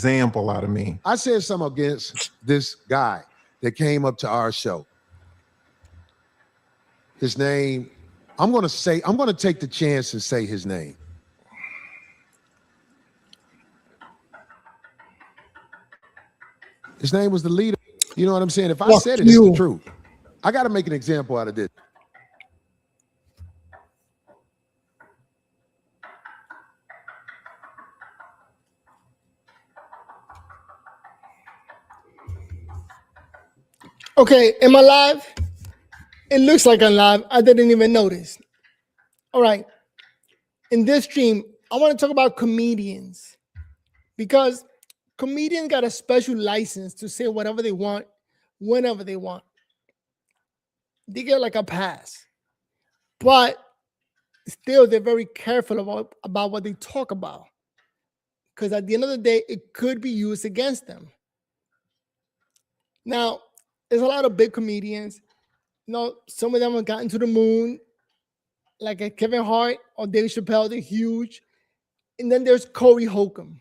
example out of me. I said something against this guy that came up to our show. His name, I'm going to take the chance and say his name. His name was the leader. You know what I'm saying? If I said it, it's the truth. I got to make an example out of this. Okay, am I live? It looks like I'm live. I didn't even notice. All right. In this stream, I want to talk about comedians because comedians got a special license to say whatever they want, whenever they want. They get like a pass. But still, they're very careful about what they talk about because at the end of the day, it could be used against them. Now, there's a lot of big comedians. You know, some of them have gotten to the moon, like a Kevin Hart or Dave Chappelle. They're huge. And then there's Corey Holcomb.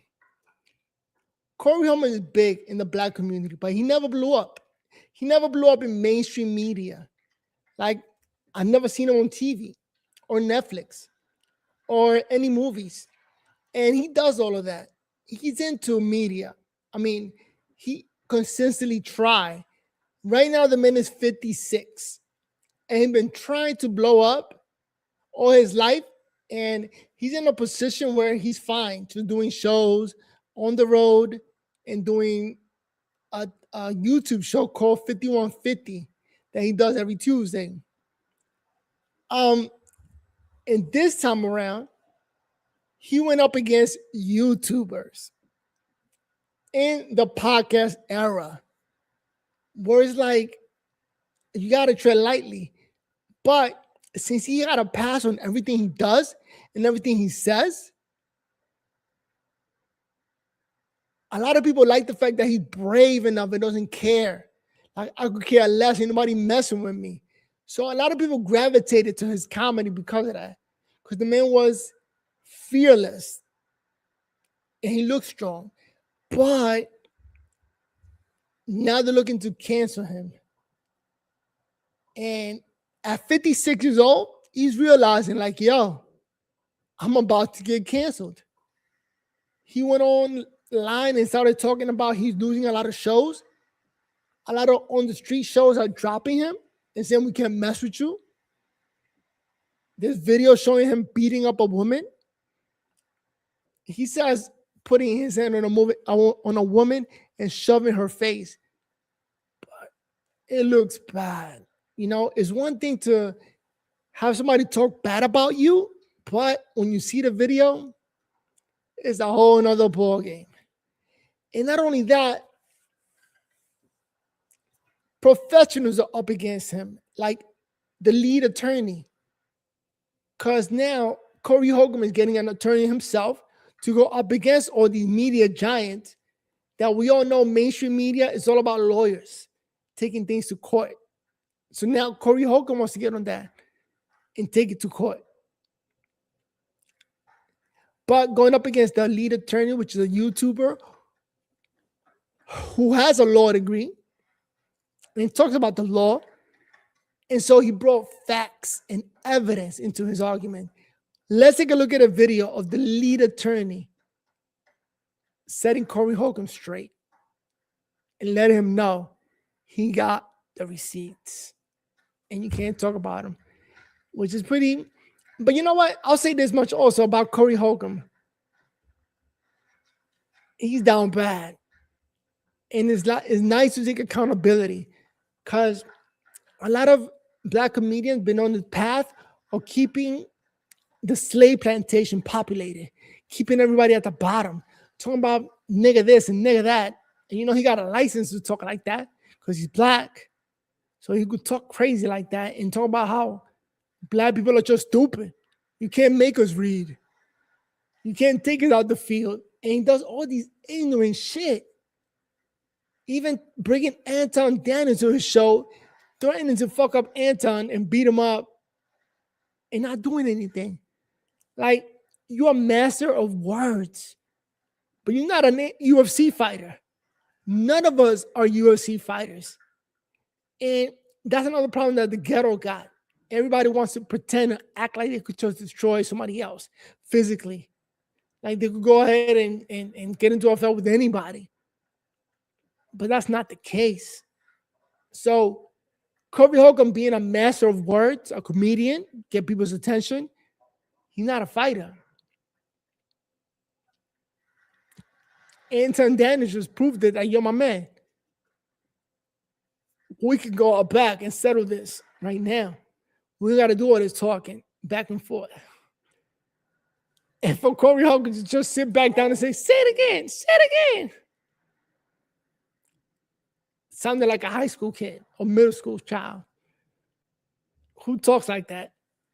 Corey Holcomb is big in the black community, but he never blew up. He never blew up in mainstream media. Like, I've never seen him on TV or Netflix or any movies. And he does all of that. He's into media. I mean, he consistently tries. Right now, the man is 56 and he's been trying to blow up all his life. And he's in a position where he's fine to doing shows on the road and doing a YouTube show called 5150 that he does every Tuesday. And this time around, he went up against YouTubers in the podcast era, where it's like, you got to tread lightly. But since he got a pass on everything he does and everything he says, a lot of people like the fact that he's brave enough and doesn't care. Like, I could care less, ain't nobody messing with me. So a lot of people gravitated to his comedy because of that. Because the man was fearless and he looked strong. But now they're looking to cancel him. And at 56 years old, he's realizing, like, yo, I'm about to get canceled. He went online and started talking about he's losing a lot of shows. A lot of on the street shows are dropping him and saying we can't mess with you. There's video showing him beating up a woman. He says putting his hand on a woman and shoving her face. But it looks bad. You know, it's one thing to have somebody talk bad about you, but when you see the video, it's a whole nother ball game. And not only that, professionals are up against him, like the lead attorney. Because now Corey Holcomb is getting an attorney himself to go up against all these media giants that we all know mainstream media is all about lawyers taking things to court. So now Corey Holcomb wants to get on that and take it to court. But going up against the lead attorney, which is a YouTuber who has a law degree, and he talks about the law. And so he brought facts and evidence into his argument. Let's take a look at a video of the lead attorney setting Corey Holcomb straight and let him know he got the receipts and you can't talk about him, which is pretty. But you know what? I'll say this much also about Corey Holcomb. He's down bad. And it's nice to take accountability because a lot of black comedians been on the path of keeping the slave plantation populated, keeping everybody at the bottom, talking about nigga this and nigga that. And you know, he got a license to talk like that because he's black. So he could talk crazy like that and talk about how black people are just stupid. You can't make us read. You can't take us out the field. And he does all these ignorant shit. Even bringing Anton Dan into his show, threatening to fuck up Anton and beat him up and not doing anything. Like, you're a master of words, but you're not a UFC fighter. None of us are UFC fighters. And that's another problem that the ghetto got. Everybody wants to pretend, act like they could just destroy somebody else physically. Like they could go ahead and get into a fight with anybody. But that's not the case. So Corey Holcomb being a master of words, a comedian, get people's attention, he's not a fighter. Anton Daniels just proved it that, yo, my man, we can go back and settle this right now. We got to do all this talking back and forth. And for Corey Holcomb to just sit back down and say it again, say it again. Sounded like a high school kid or middle school child. Who talks like that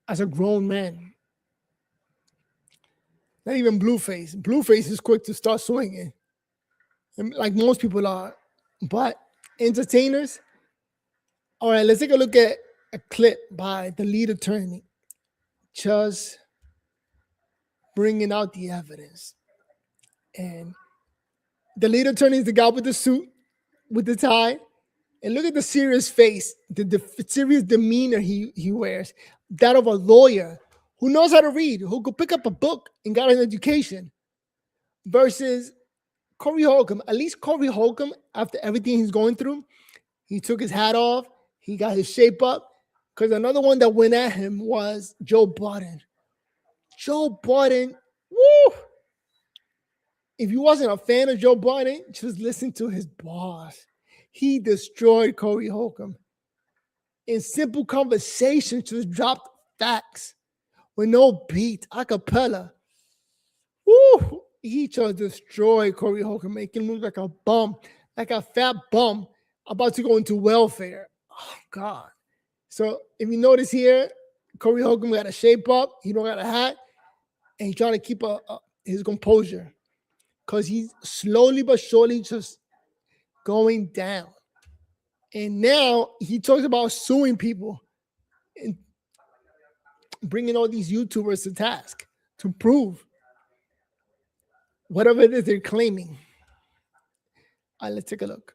as a grown man? Not even Blueface. Blueface is quick to start swinging, like most people are. But entertainers, all right, let's take a look at a clip by the lead attorney, just bringing out the evidence. And the lead attorney is the guy with the suit, with the tie. And look at the serious face, the serious demeanor he wears. That of a lawyer who knows how to read, who could pick up a book and got an education. Versus Corey Holcomb. At least Corey Holcomb, after everything he's going through, he took his hat off. He got his shape up. Because another one that went at him was Joe Budden. Joe Budden, woo! If you wasn't a fan of Joe Budden, just listen to his bars. He destroyed Corey Holcomb. In simple conversation, just dropped facts with no beat, a cappella. Woo! He just destroyed Corey Holcomb, making him look like a bum, like a fat bum about to go into welfare. Oh, God. So if you notice here, Corey Holcomb got a shape up. He don't got a hat. And he's trying to keep his composure. Because he's slowly but surely just going down. And now he talks about suing people and bringing all these YouTubers to task to prove whatever it is they're claiming. All right, let's take a look.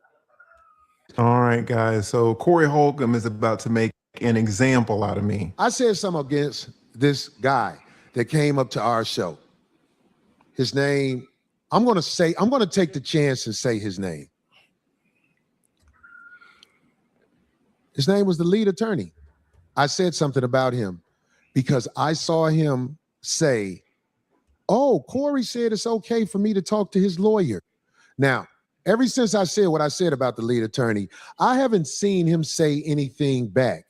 All right, guys. So Corey Holcomb is about to make an example out of me. I said something against this guy that came up to our show. His name, I'm going to take the chance and say his name. His name was the lead attorney. I said something about him because I saw him say, oh, Corey said it's okay for me to talk to his lawyer. Now, ever since I said what I said about the lead attorney, I haven't seen him say anything back.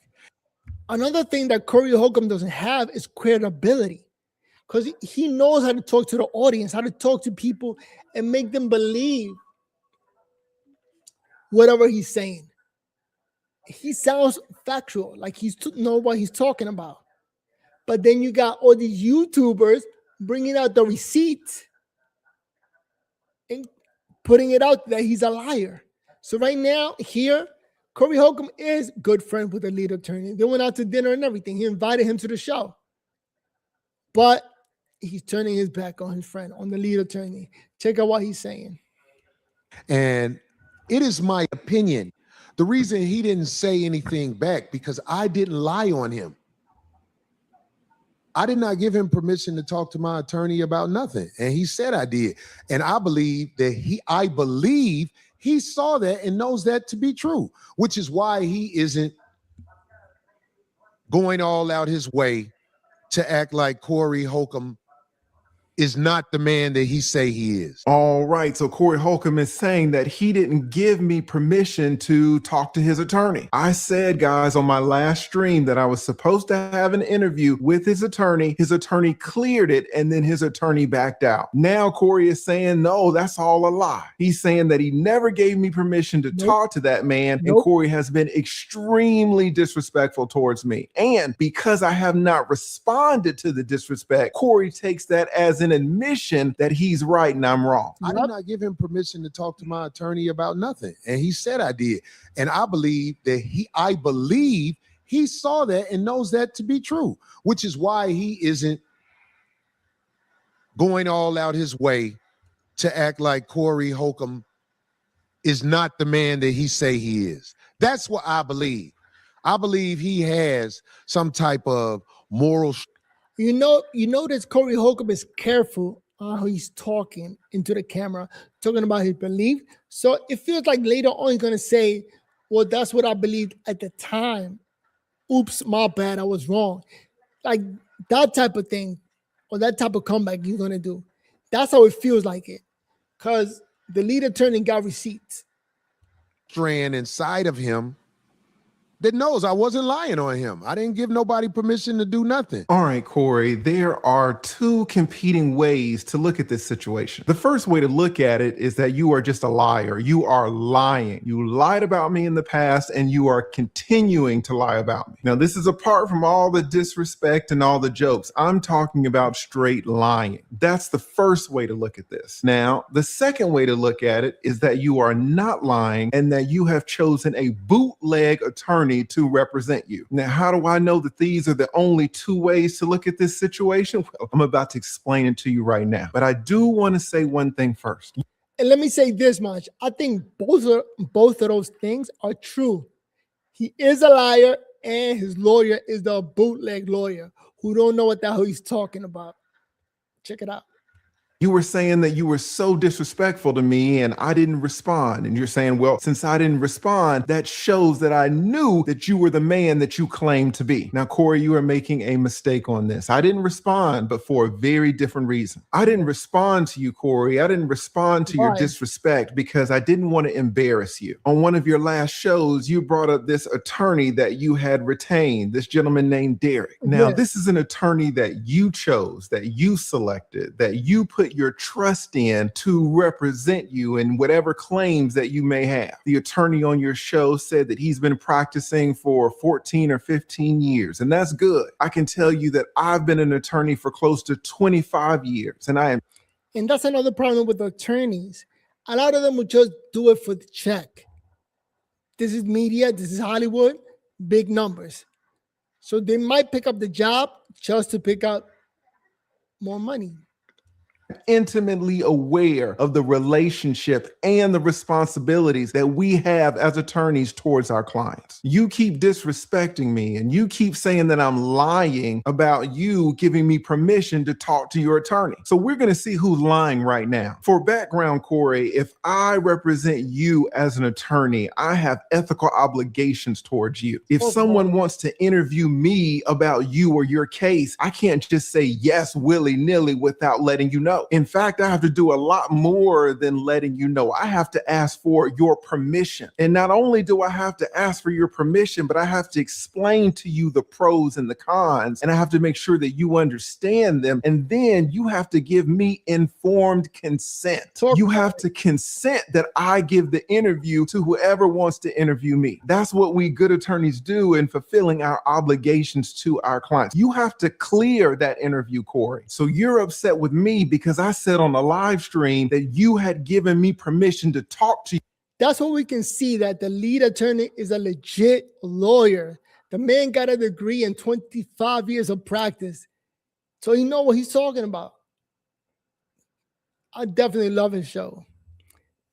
Another thing that Corey Holcomb doesn't have is credibility, because he knows how to talk to the audience, how to talk to people and make them believe whatever he's saying. He sounds factual, like he's know what he's talking about. But then you got all these YouTubers bringing out the receipts and putting it out that he's a liar. So right now, here, Corey Holcomb is good friend with the lead attorney. They went out to dinner and everything. He invited him to the show. But he's turning his back on his friend, on the lead attorney. Check out what he's saying. And it is my opinion. The reason he didn't say anything back, because I didn't lie on him. I did not give him permission to talk to my attorney about nothing. And he said I did. And I believe he saw that and knows that to be true, which is why he isn't going all out his way to act like Corey Holcomb is not the man that he say he is. All right, so Corey Holcomb is saying that he didn't give me permission to talk to his attorney. I said, guys, on my last stream that I was supposed to have an interview with his attorney. His attorney cleared it, and then his attorney backed out. Now Corey is saying, no, that's all a lie. He's saying that he never gave me permission to talk to that man, and Corey has been extremely disrespectful towards me. And because I have not responded to the disrespect, Corey takes that as an admission that he's right and I'm wrong. I did not give him permission to talk to my attorney about nothing. And he said I did. And I believe he saw that and knows that to be true, which is why he isn't going all out his way to act like Corey Holcomb is not the man that he say he is. That's what I believe. I believe he has some type of moral. You notice Corey Holcomb is careful on how he's talking into the camera, talking about his belief. So it feels like later on he's gonna say, "Well, that's what I believed at the time. Oops, my bad, I was wrong." Like that type of thing, or that type of comeback he's gonna do. That's how it feels like it, because the lead attorney got receipts. Strand inside of him that knows I wasn't lying on him. I didn't give nobody permission to do nothing. All right, Corey, there are two competing ways to look at this situation. The first way to look at it is that you are just a liar. You are lying. You lied about me in the past and you are continuing to lie about me. Now, this is apart from all the disrespect and all the jokes. I'm talking about straight lying. That's the first way to look at this. Now, the second way to look at it is that you are not lying and that you have chosen a bootleg attorney to represent you. Now, how do I know that these are the only two ways to look at this situation? Well, I'm about to explain it to you right now. But I do want to say one thing first. And let me say this much. I think both of those things are true. He is a liar, and his lawyer is the bootleg lawyer who don't know what the hell he's talking about. Check it out. You were saying that you were so disrespectful to me and I didn't respond. And you're saying, well, since I didn't respond, that shows that I knew that you were the man that you claimed to be. Now, Corey, you are making a mistake on this. I didn't respond, but for a very different reason. I didn't respond to you, Corey. I didn't respond to your disrespect because I didn't want to embarrass you. On one of your last shows, you brought up this attorney that you had retained, this gentleman named Derek. Now, this is an attorney that you chose, that you selected, that you put your trust in to represent you in whatever claims that you may have. The attorney on your show said that he's been practicing for 14 or 15 years, and that's good. I can tell you that I've been an attorney for close to 25 years, and I am. And that's another problem with attorneys. A lot of them will just do it for the check. This is media, this is Hollywood, big numbers. So they might pick up the job just to pick up more money. Intimately aware of the relationship and the responsibilities that we have as attorneys towards our clients. You keep disrespecting me and you keep saying that I'm lying about you giving me permission to talk to your attorney. So we're going to see who's lying right now. For background, Corey, if I represent you as an attorney, I have ethical obligations towards you. If someone wants to interview me about you or your case, I can't just say yes willy-nilly without letting you know. In fact, I have to do a lot more than letting you know. I have to ask for your permission. And not only do I have to ask for your permission, but I have to explain to you the pros and the cons, and I have to make sure that you understand them. And then you have to give me informed consent. You have to consent that I give the interview to whoever wants to interview me. That's what we good attorneys do in fulfilling our obligations to our clients. You have to clear that interview, Corey. So you're upset with me because I said on the live stream that you had given me permission to talk to you. That's what we can see, that the lead attorney is a legit lawyer. The man got a degree and 25 years of practice. So he knows what he's talking about. I definitely love his show.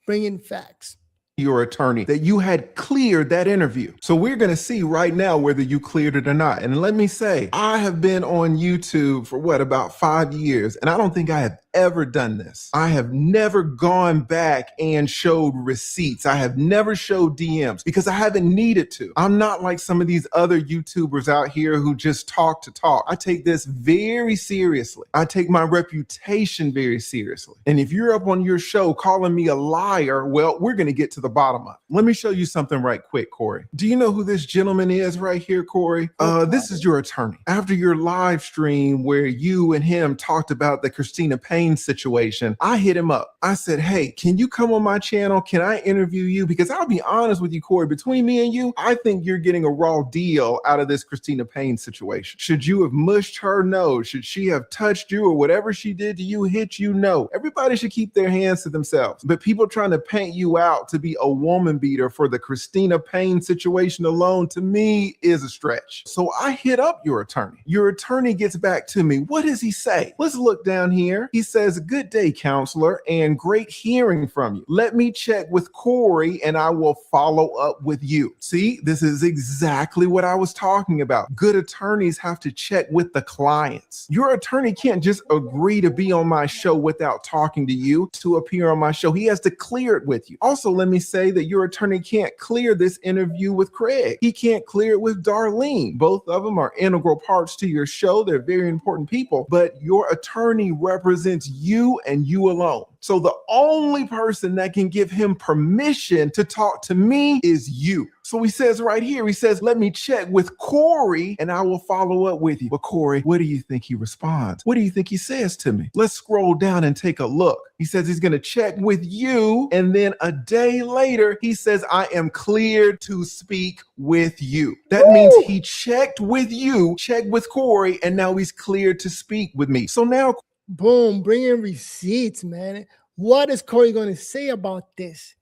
Bringing facts. Your attorney that you had cleared that interview. So we're going to see right now whether you cleared it or not. And let me say, I have been on YouTube for about 5 years, and I don't think I have ever done this. I have never gone back and showed receipts. I have never showed DMs because I haven't needed to. I'm not like some of these other YouTubers out here who just talk to talk. I take this very seriously. I take my reputation very seriously. And if you're up on your show calling me a liar, well, we're going to get to the bottom of it. Let me show you something right quick, Corey. Do you know who this gentleman is right here, Corey? This is your attorney. After your live stream where you and him talked about the Christina Payne situation, I hit him up. I said, hey, can you come on my channel? Can I interview you? Because I'll be honest with you, Corey, between me and you, I think you're getting a raw deal out of this Christina Payne situation. Should you have mushed her? No. Should she have touched you or whatever she did to you, hit you? No. Everybody should keep their hands to themselves. But people trying to paint you out to be a woman beater for the Christina Payne situation alone, to me, is a stretch. So I hit up your attorney. Your attorney gets back to me. What does he say? Let's look down here. He says, "Good day, counselor, and great hearing from you. Let me check with Corey and I will follow up with you." See, this is exactly what I was talking about. Good attorneys have to check with the clients. Your attorney can't just agree to be on my show without talking to you to appear on my show. He has to clear it with you. Also, let me say that your attorney can't clear this interview with Craig. He can't clear it with Darlene. Both of them are integral parts to your show. They're very important people, but your attorney represents you and you alone. So the only person that can give him permission to talk to me is you. So he says right here, he says, "Let me check with Corey and I will follow up with you." But Corey, what do you think he responds? What do you think he says to me? Let's scroll down and take a look. He says he's going to check with you. And then a day later, he says, "I am cleared to speak with you." That means he checked with you, checked with Corey, and now he's cleared to speak with me. So now, Boom, bring in receipts, man. What is Corey going to say about this?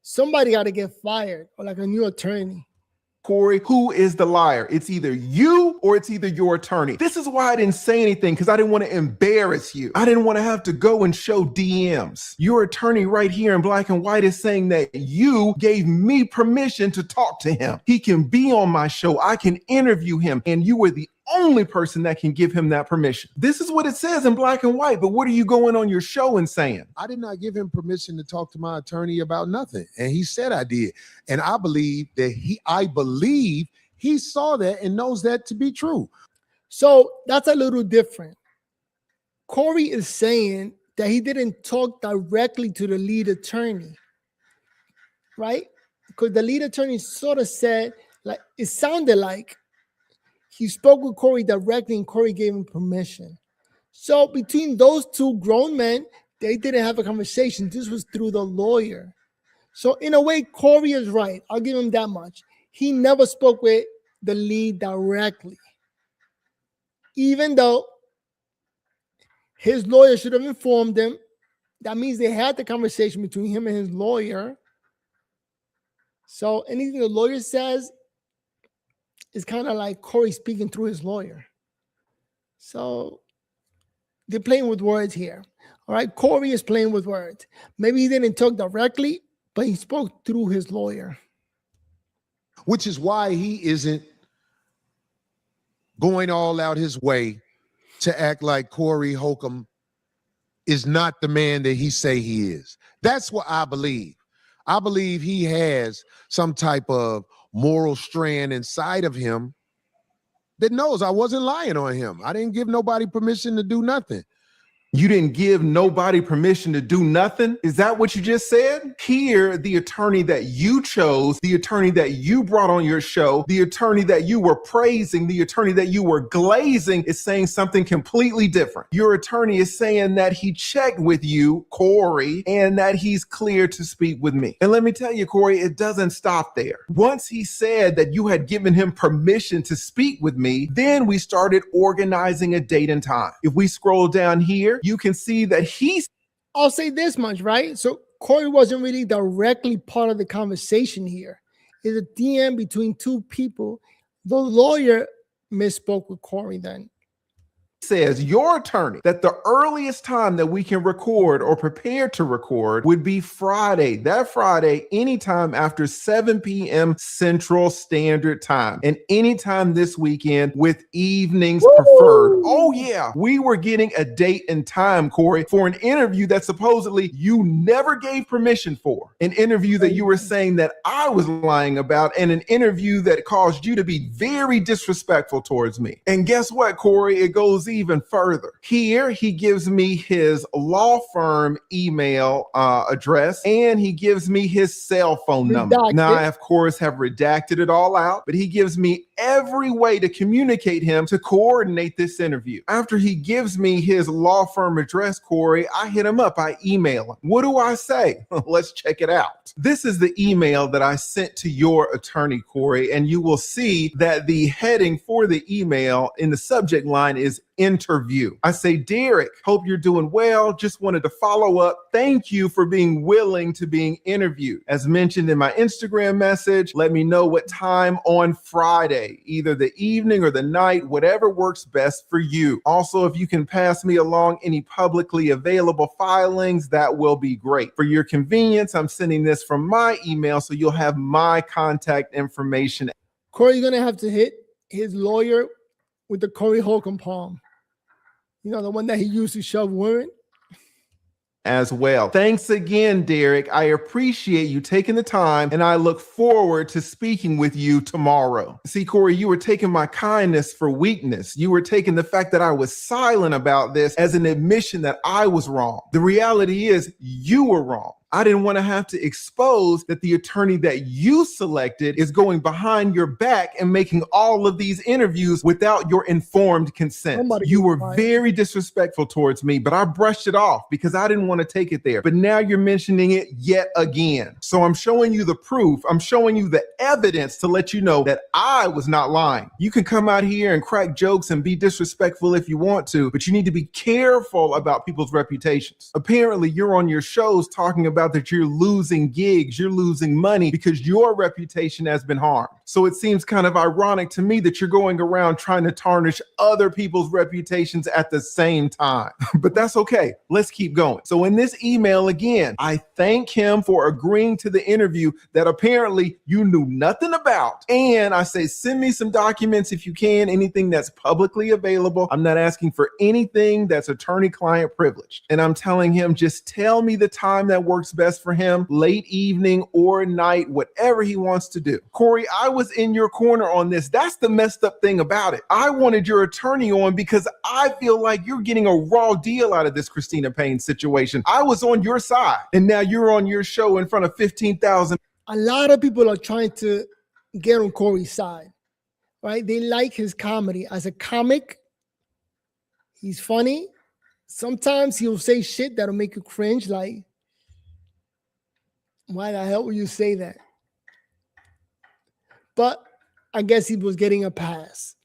Somebody got to get fired, or like a new attorney. Corey, who is the liar? It's either you or it's either your attorney. This is why I didn't say anything, because I didn't want to embarrass you. I didn't want to have to go and show DMs. Your attorney right here in black and white is saying that you gave me permission to talk to him. He can be on my show. I can interview him, and you were the only person that can give him that permission. This is what it says in black and white, but what are you going on your show and saying? I did not give him permission to talk to my attorney about nothing. And he said I did. And I believe he saw that and knows that to be true. So that's a little different. Corey is saying that he didn't talk directly to the lead attorney, right? Because the lead attorney sort of said, like, it sounded like he spoke with Corey directly and Corey gave him permission. So between those two grown men, they didn't have a conversation. This was through the lawyer. So in a way, Corey is right. I'll give him that much. He never spoke with the lead directly, even though his lawyer should have informed him. That means they had the conversation between him and his lawyer. So anything the lawyer says, it's kind of like Corey speaking through his lawyer. So they're playing with words here. All right. Corey is playing with words. Maybe he didn't talk directly, but he spoke through his lawyer. Which is why he isn't going all out his way to act like Corey Holcomb is not the man that he say he is. That's what I believe. I believe he has some type of moral strand inside of him that knows I wasn't lying on him. I didn't give nobody permission to do nothing. You didn't give nobody permission to do nothing? Is that what you just said? Here, the attorney that you chose, the attorney that you brought on your show, the attorney that you were praising, the attorney that you were glazing is saying something completely different. Your attorney is saying that he checked with you, Corey, and that he's clear to speak with me. And let me tell you, Corey, it doesn't stop there. Once he said that you had given him permission to speak with me, then we started organizing a date and time. If we scroll down here, you can see that I'll say this much, right? So Corey wasn't really directly part of the conversation here. It's a DM between two people. The lawyer misspoke with Corey then. says your attorney that the earliest time that we can record or prepare to record would be Friday. That Friday, anytime after 7 p.m. Central Standard Time, and anytime this weekend with evenings preferred. Oh yeah, we were getting a date and time, Corey, for an interview that supposedly you never gave permission for, an interview that you were saying that I was lying about, and an interview that caused you to be very disrespectful towards me. And guess what, Corey? It goes even further. Here, he gives me his law firm email address, and he gives me his cell phone number. Now, I, of course, have redacted it all out, but he gives me every way to communicate him to coordinate this interview. After he gives me his law firm address, Corey, I hit him up. I email him. What do I say? Let's check it out. This is the email that I sent to your attorney, Corey, and you will see that the heading for the email in the subject line is interview. I say, Derek, hope you're doing well. Just wanted to follow up. Thank you for being willing to being interviewed. As mentioned in my Instagram message, let me know what time on Friday, either the evening or the night, whatever works best for you. Also, if you can pass me along any publicly available filings, that will be great. For your convenience, I'm sending this from my email, so you'll have my contact information. Corey's going to have to hit his lawyer with the Corey Holcomb palm. You know, the one that he used to shove women. As well. Thanks again, Derek. I appreciate you taking the time, and I look forward to speaking with you tomorrow. See, Corey, you were taking my kindness for weakness. You were taking the fact that I was silent about this as an admission that I was wrong. The reality is you were wrong. I didn't want to have to expose that the attorney that you selected is going behind your back and making all of these interviews without your informed consent. You were very disrespectful towards me, but I brushed it off because I didn't want to take it there. But now you're mentioning it yet again. So I'm showing you the proof. I'm showing you the evidence to let you know that I was not lying. You can come out here and crack jokes and be disrespectful if you want to, but you need to be careful about people's reputations. Apparently, you're on your shows talking about that you're losing gigs, you're losing money because your reputation has been harmed. So it seems kind of ironic to me that you're going around trying to tarnish other people's reputations at the same time. But that's okay. Let's keep going. So in this email, again, I thank him for agreeing to the interview that apparently you knew nothing about. And I say, send me some documents if you can, anything that's publicly available. I'm not asking for anything that's attorney-client privileged. And I'm telling him, just tell me the time that works best for him, late evening or night, whatever he wants to do. Corey, I was in your corner on this. That's the messed up thing about it. I wanted your attorney on because I feel like you're getting a raw deal out of this Christina Payne situation. I was on your side, and now you're on your show in front of 15,000. A lot of people are trying to get on Corey's side, right? They like his comedy. As a comic, he's funny. Sometimes he'll say shit that'll make you cringe, like, why the hell would you say that? But I guess he was getting a pass.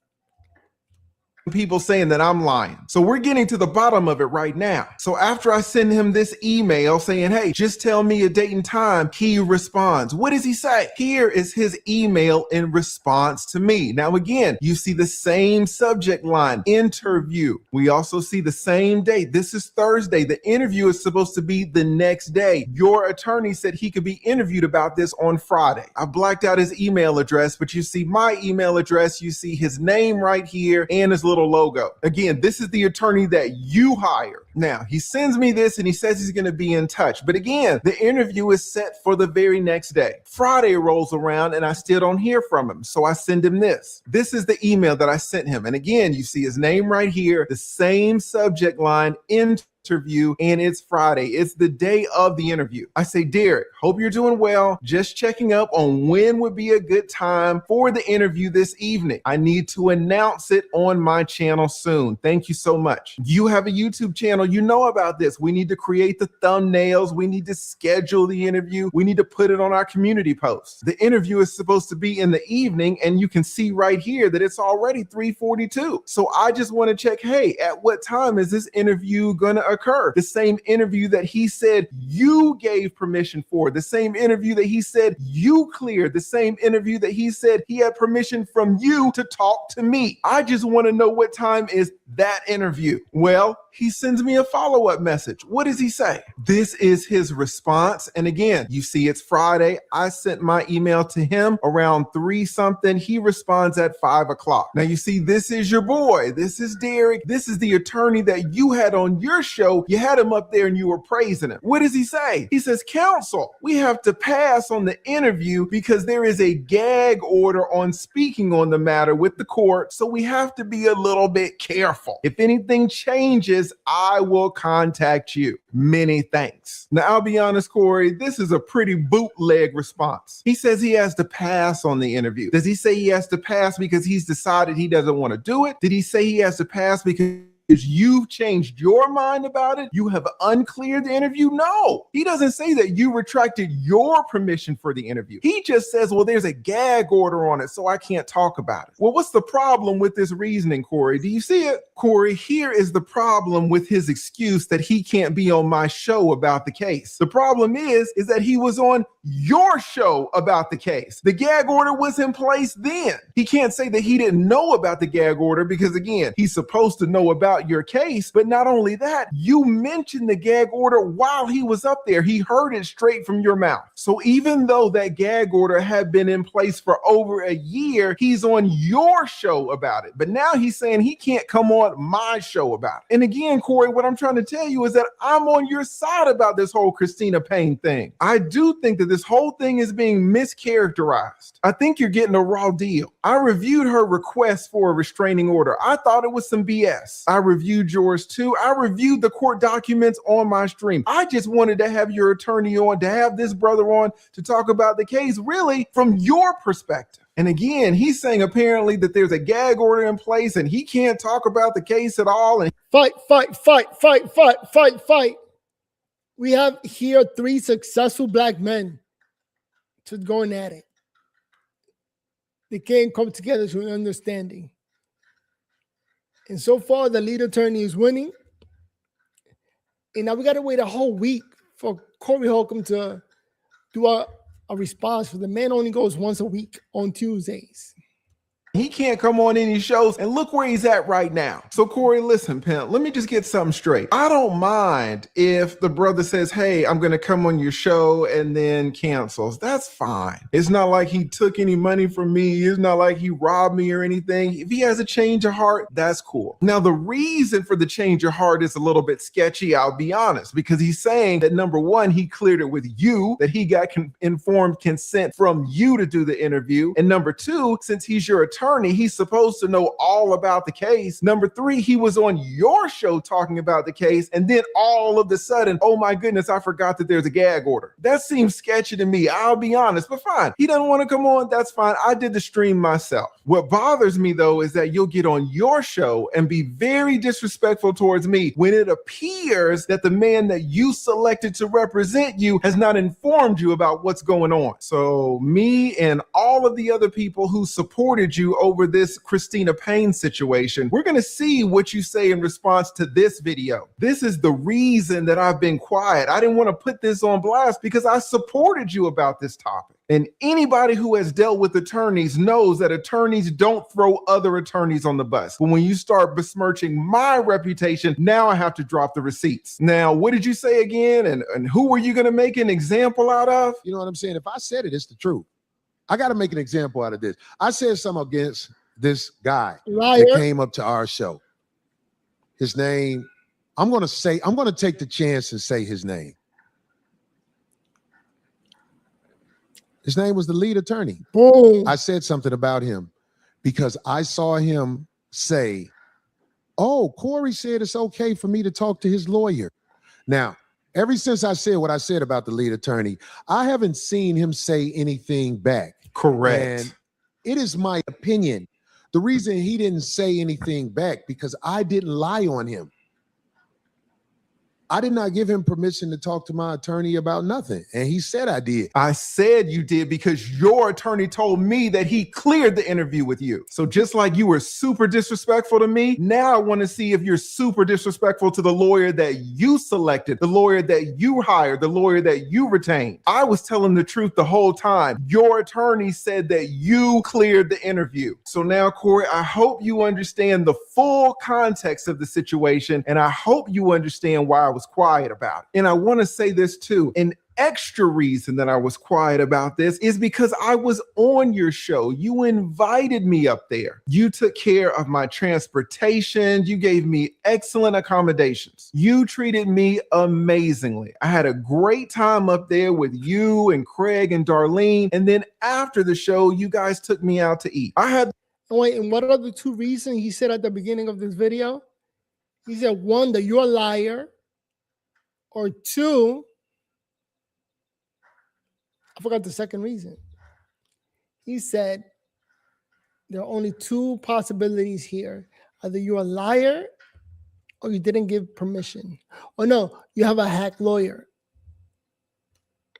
People saying that I'm lying. So we're getting to the bottom of it right now. So after I send him this email saying, hey, just tell me a date and time, he responds. What does he say? Here is his email in response to me. Now, again, you see the same subject line, interview. We also see the same date. This is Thursday. The interview is supposed to be the next day. Your attorney said he could be interviewed about this on Friday. I blacked out his email address, but you see my email address. You see his name right here and his little logo. Again, this is the attorney that you hired. Now, he sends me this and he says he's going to be in touch. But again, the interview is set for the very next day. Friday rolls around and I still don't hear from him. So I send him this. This is the email that I sent him. And again, you see his name right here, the same subject line, interview, and it's Friday. It's the day of the interview. I say, Derek, hope you're doing well. Just checking up on when would be a good time for the interview this evening. I need to announce it on my channel soon. Thank you so much. You have a YouTube channel. You know about this. We need to create the thumbnails. We need to schedule the interview. We need to put it on our community posts. The interview is supposed to be in the evening, and you can see right here that it's already 3:42. So I just want to check, hey, at what time is this interview going to occur? The same interview that he said you gave permission for, the same interview that he said you cleared, the same interview that he said he had permission from you to talk to me. I just want to know what time is that interview. Well, he sends me a follow-up message. What does he say? This is his response. And again, you see it's Friday. I sent my email to him around 3 something. He responds at 5 o'clock. Now you see, this is your boy. This is Derek. This is the attorney that you had on your show. You had him up there and you were praising him. What does he say? He says, counsel, we have to pass on the interview because there is a gag order on speaking on the matter with the court. So we have to be a little bit careful. If anything changes, I will contact you. Many thanks. Now, I'll be honest, Corey, this is a pretty bootleg response. He says he has to pass on the interview. Does he say he has to pass because he's decided he doesn't want to do it? Did he say he has to pass because you've changed your mind about it, you have uncleared the interview. No, he doesn't say that you retracted your permission for the interview. He just says, well, there's a gag order on it, so I can't talk about it. Well, what's the problem with this reasoning, Corey? Do you see it? Corey, here is the problem with his excuse that he can't be on my show about the case. The problem is that he was on your show about the case. The gag order was in place then. He can't say that he didn't know about the gag order because, again, he's supposed to know about your case. But not only that, you mentioned the gag order while he was up there. He heard it straight from your mouth. So even though that gag order had been in place for over a year, he's on your show about it. But now he's saying he can't come on my show about it. And again, Corey, what I'm trying to tell you is that I'm on your side about this whole Christina Payne thing. I do think that this whole thing is being mischaracterized. I think you're getting a raw deal. I reviewed her request for a restraining order. I thought it was some BS. I reviewed yours too. I reviewed the court documents on my stream. I just wanted to have your attorney on, to have this brother on to talk about the case really from your perspective. And again, he's saying apparently that there's a gag order in place and he can't talk about the case at all. And Fight, fight, fight, fight, fight, fight, fight. We have here 3 successful black men just going at it. They can't come together to an understanding. And so far, the lead attorney is winning. And now we got to wait a whole week for Corey Holcomb to do a response. For the man only goes once a week on Tuesdays. he can't come on any shows, and look where he's at right now. So Corey, listen, pimp, let me just get something straight. I don't mind if the brother says, hey, I'm going to come on your show and then cancels. That's fine. It's not like he took any money from me. It's not like he robbed me or anything. If he has a change of heart, that's cool. Now, the reason for the change of heart is a little bit sketchy, I'll be honest, because he's saying that number one, he cleared it with you, that he got informed consent from you to do the interview. And number two, since he's your attorney, he's supposed to know all about the case. Number three, he was on your show talking about the case. And then all of a sudden, oh my goodness, I forgot that there's a gag order. That seems sketchy to me. I'll be honest, but fine. He doesn't want to come on. That's fine. I did the stream myself. What bothers me though, is that you'll get on your show and be very disrespectful towards me when it appears that the man that you selected to represent you has not informed you about what's going on. So me and all of the other people who supported you over this Christina Payne situation, we're going to see what you say in response to this video. This is the reason that I've been quiet. I didn't want to put this on blast because I supported you about this topic. And anybody who has dealt with attorneys knows that attorneys don't throw other attorneys on the bus. But when you start besmirching my reputation, now I have to drop the receipts. Now, what did you say again? And who were you going to make an example out of? You know what I'm saying? If I said it, it's the truth. I got to make an example out of this. I said something against this guy that came up to our show. His name, I'm going to take the chance and say his name. His name was the lead attorney. Boom. I said something about him because I saw him say, oh, Corey said it's okay for me to talk to his lawyer. Now, ever since I said what I said about the lead attorney, I haven't seen him say anything back. Correct. And it is my opinion. The reason he didn't say anything back because I didn't lie on him. I did not give him permission to talk to my attorney about nothing. And he said I did. I said you did because your attorney told me that he cleared the interview with you. So just like you were super disrespectful to me, now I want to see if you're super disrespectful to the lawyer that you selected, the lawyer that you hired, the lawyer that you retained. I was telling the truth the whole time. Your attorney said that you cleared the interview. So now, Corey, I hope you understand the full context of the situation, and I hope you understand why I was quiet about it. And I want to say this too. An extra reason that I was quiet about this is because I was on your show. You invited me up there. You took care of my transportation. You gave me excellent accommodations. You treated me amazingly. I had a great time up there with you and Craig and Darlene. And then after the show, you guys took me out to eat. Wait, and what are the two reasons he said at the beginning of this video? He said, one, that you're a liar, or two, I forgot the second reason. He said there are only two possibilities here. Either you're a liar or you didn't give permission. Or no, you have a hack lawyer.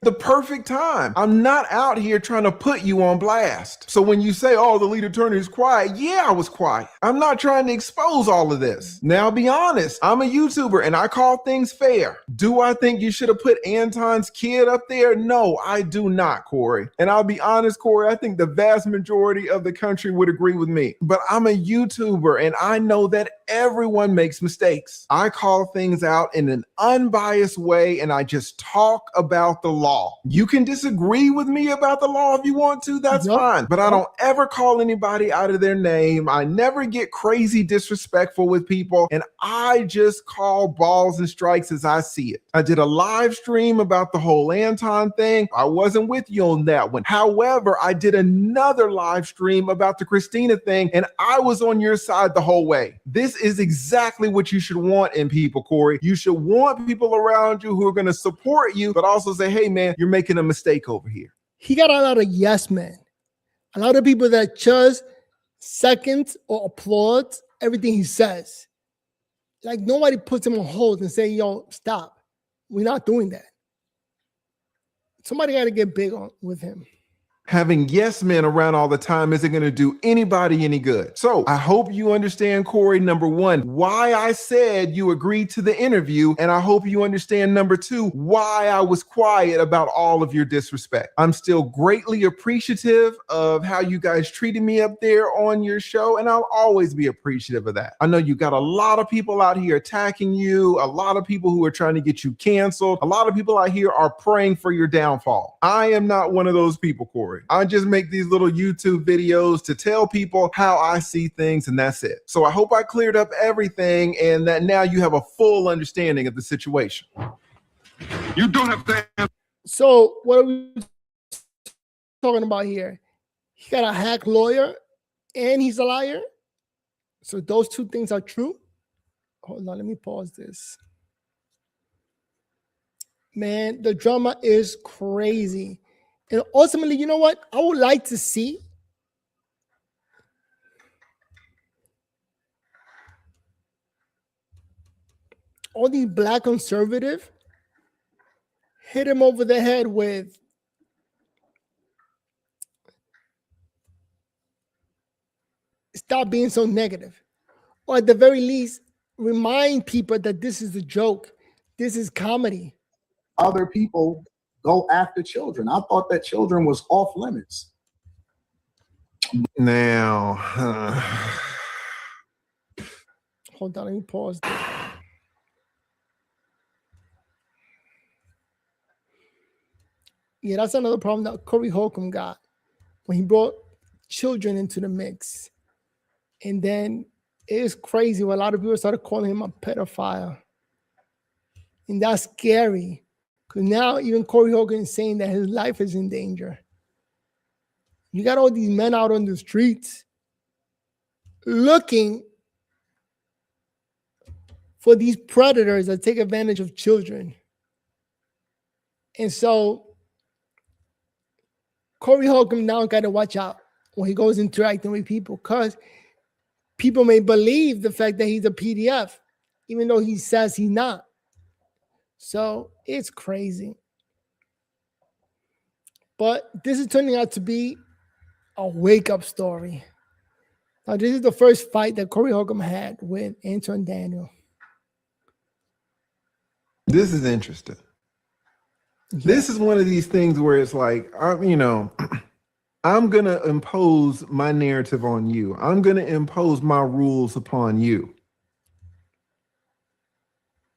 The perfect time. I'm not out here trying to put you on blast. So when you say, oh, the lead attorney is quiet, yeah, I was quiet. I'm not trying to expose all of this. Now, be honest, I'm a YouTuber and I call things fair. Do I think you should have put Anton's kid up there? No, I do not, Corey. And I'll be honest, Corey, I think the vast majority of the country would agree with me. But I'm a YouTuber and I know that everyone makes mistakes. I call things out in an unbiased way and I just talk about the law. You can disagree with me about the law if you want to, that's fine. But I don't ever call anybody out of their name. I never get crazy disrespectful with people. And I just call balls and strikes as I see it. I did a live stream about the whole Anton thing. I wasn't with you on that one. However, I did another live stream about the Christina thing and I was on your side the whole way. This is exactly what you should want in people, Corey. You should want people around you who are going to support you, but also say, hey, man, you're making a mistake over here. He got a lot of yes men. A lot of people that just second or applaud everything he says. Like nobody puts him on hold and say, yo, stop. We're not doing that. Somebody got to get big on with him. Having yes men around all the time isn't going to do anybody any good. So I hope you understand, Corey, number one, why I said you agreed to the interview. And I hope you understand, number two, why I was quiet about all of your disrespect. I'm still greatly appreciative of how you guys treated me up there on your show. And I'll always be appreciative of that. I know you got a lot of people out here attacking you, a lot of people who are trying to get you canceled. A lot of people out here are praying for your downfall. I am not one of those people, Corey. I just make these little YouTube videos to tell people how I see things, and that's it. So I hope I cleared up everything and that now you have a full understanding of the situation. You don't have to. So what are we talking about here? He got a hack lawyer and he's a liar. So those two things are true. Hold on, let me pause this. Man, the drama is crazy. And ultimately, you know what? I would like to see all these black conservatives hit him over the head with stop being so negative. Or at the very least, remind people that this is a joke. This is comedy. Other people go after children. I thought that children was off limits. Now, Hold on, let me pause this. Yeah, that's another problem that Corey Holcomb got when he brought children into the mix. And then it's crazy when a lot of people started calling him a pedophile. And that's scary. Because now even Corey Holcomb is saying that his life is in danger. You got all these men out on the streets looking for these predators that take advantage of children. And so Corey Holcomb now got to watch out when he goes interacting with people because people may believe the fact that he's a PDF, even though he says he's not. So it's crazy. But this is turning out to be a wake-up story. Now, this is the first fight that Corey Holcomb had with Anton Daniel. this is interesting. This is one of these things where it's like, I'm going to impose my narrative on you. I'm going to impose my rules upon you.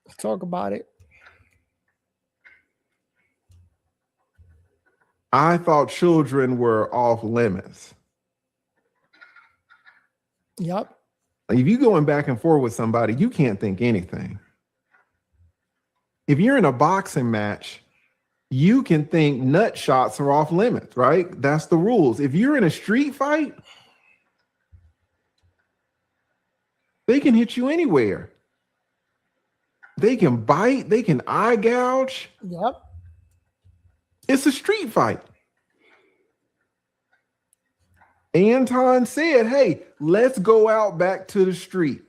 Let's talk about it. I thought children were off limits. Yep. Like if you're going back and forth with somebody, you can't think anything. If you're in a boxing match, you can think nut shots are off limits, right? That's the rules. If you're in a street fight, they can hit you anywhere. They can bite, they can eye gouge. Yep. It's a street fight. Anton said, hey, let's go out back to the street.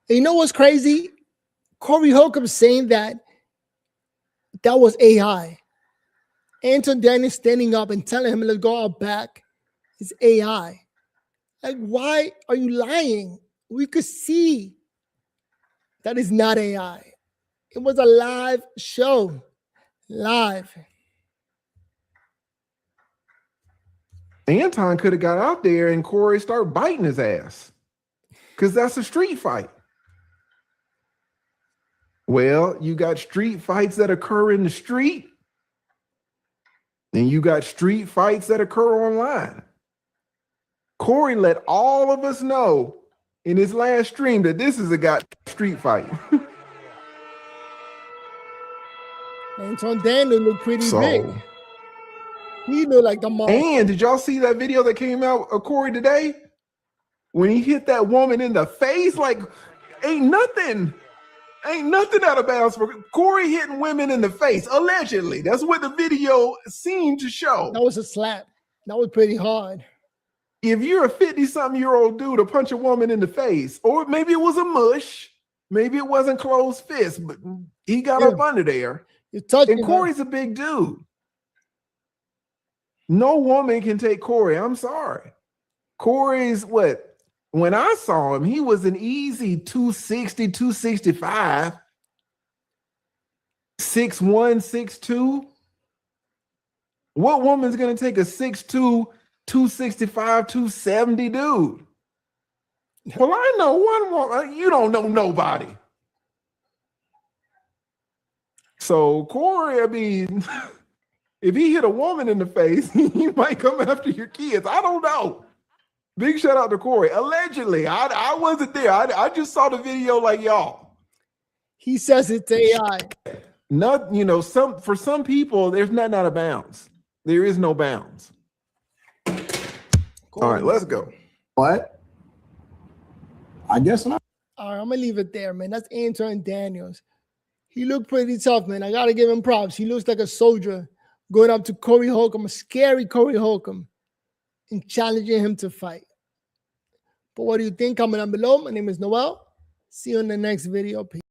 And you know what's crazy? Corey Holcomb saying that was AI. Anton Daniels standing up and telling him, let's go out back, is AI. Like, why are you lying? We could see that is not AI. It was a live show. Live. Anton could have got out there and Corey started biting his ass. Because that's a street fight. Well, you got street fights that occur in the street. And you got street fights that occur online. Corey let all of us know in his last stream that this is a street fight. Anton Daniels looked pretty big. He looked like the monster. And did y'all see that video that came out of Corey today? When he hit that woman in the face, like, ain't nothing out of bounds for Corey hitting women in the face, allegedly. That's what the video seemed to show. That was a slap. That was pretty hard. If you're a 50-something-year-old dude to punch a woman in the face, or maybe it was a mush, maybe it wasn't closed fist, but he got up under there. And Corey's a big dude. No woman can take Corey. I'm sorry. Corey's what? When I saw him, he was an easy 260, 265, 6'1", 6'2". What woman's going to take a 6'2", 265, 270 dude? Well, I know one woman. You don't know nobody. So Corey, I mean, if he hit a woman in the face, he might come after your kids. I don't know. Big shout out to Corey. Allegedly, I wasn't there. I just saw the video like y'all. He says it's AI. Not, for some people, there's nothing out of bounds. There is no bounds. All right, let's go. What? I guess not. All right, I'm gonna leave it there, man. That's Anton Daniels. He looked pretty tough, man. I gotta give him props. He looks like a soldier going up to Corey Holcomb, a scary Corey Holcomb, and challenging him to fight. But what do you think? Comment down below. My name is Noel. See you in the next video. Peace.